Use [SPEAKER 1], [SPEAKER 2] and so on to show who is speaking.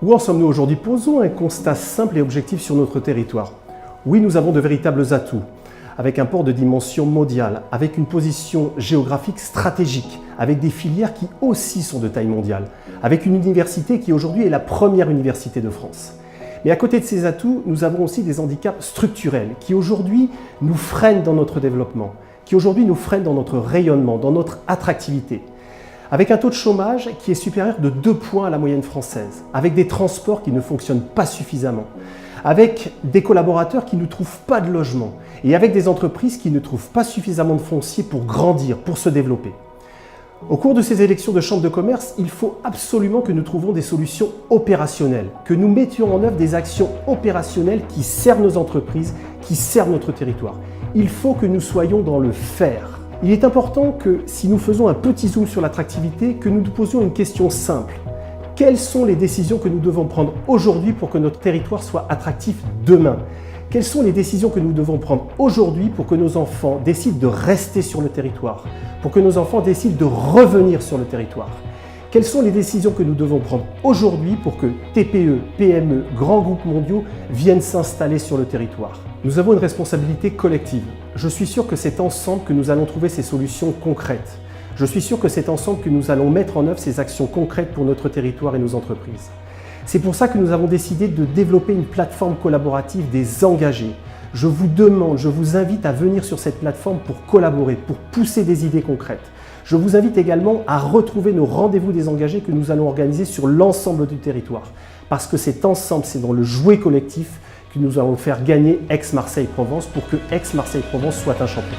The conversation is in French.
[SPEAKER 1] Où en sommes-nous aujourd'hui? Posons un constat simple et objectif sur notre territoire. Oui, nous avons de véritables atouts, avec un port de dimension mondiale, avec une position géographique stratégique, avec des filières qui aussi sont de taille mondiale, avec une université qui aujourd'hui est la première université de France. Mais à côté de ces atouts, nous avons aussi des handicaps structurels qui aujourd'hui nous freinent dans notre développement, qui aujourd'hui nous freinent dans notre rayonnement, dans notre attractivité. Avec un taux de chômage qui est supérieur de 2 points à la moyenne française, avec des transports qui ne fonctionnent pas suffisamment, avec des collaborateurs qui ne trouvent pas de logement et avec des entreprises qui ne trouvent pas suffisamment de foncier pour grandir, pour se développer. Au cours de ces élections de chambre de commerce, il faut absolument que nous trouvions des solutions opérationnelles, que nous mettions en œuvre des actions opérationnelles qui servent nos entreprises, qui servent notre territoire. Il faut que nous soyons dans le faire. Il est important que, si nous faisons un petit zoom sur l'attractivité, que nous nous posions une question simple. Quelles sont les décisions que nous devons prendre aujourd'hui pour que notre territoire soit attractif demain? Quelles sont les décisions que nous devons prendre aujourd'hui pour que nos enfants décident de rester sur le territoire, pour que nos enfants décident de revenir sur le territoire? Quelles sont les décisions que nous devons prendre aujourd'hui pour que TPE, PME, grands groupes mondiaux viennent s'installer sur le territoire? Nous avons une responsabilité collective. Je suis sûr que c'est ensemble que nous allons trouver ces solutions concrètes. Je suis sûr que c'est ensemble que nous allons mettre en œuvre ces actions concrètes pour notre territoire et nos entreprises. C'est pour ça que nous avons décidé de développer une plateforme collaborative des engagés. Je vous demande, je vous invite à venir sur cette plateforme pour collaborer, pour pousser des idées concrètes. Je vous invite également à retrouver nos rendez-vous des engagés que nous allons organiser sur l'ensemble du territoire. Parce que c'est ensemble, c'est dans le jouet collectif que nous allons faire gagner Aix-Marseille-Provence pour que Aix-Marseille-Provence soit un champion.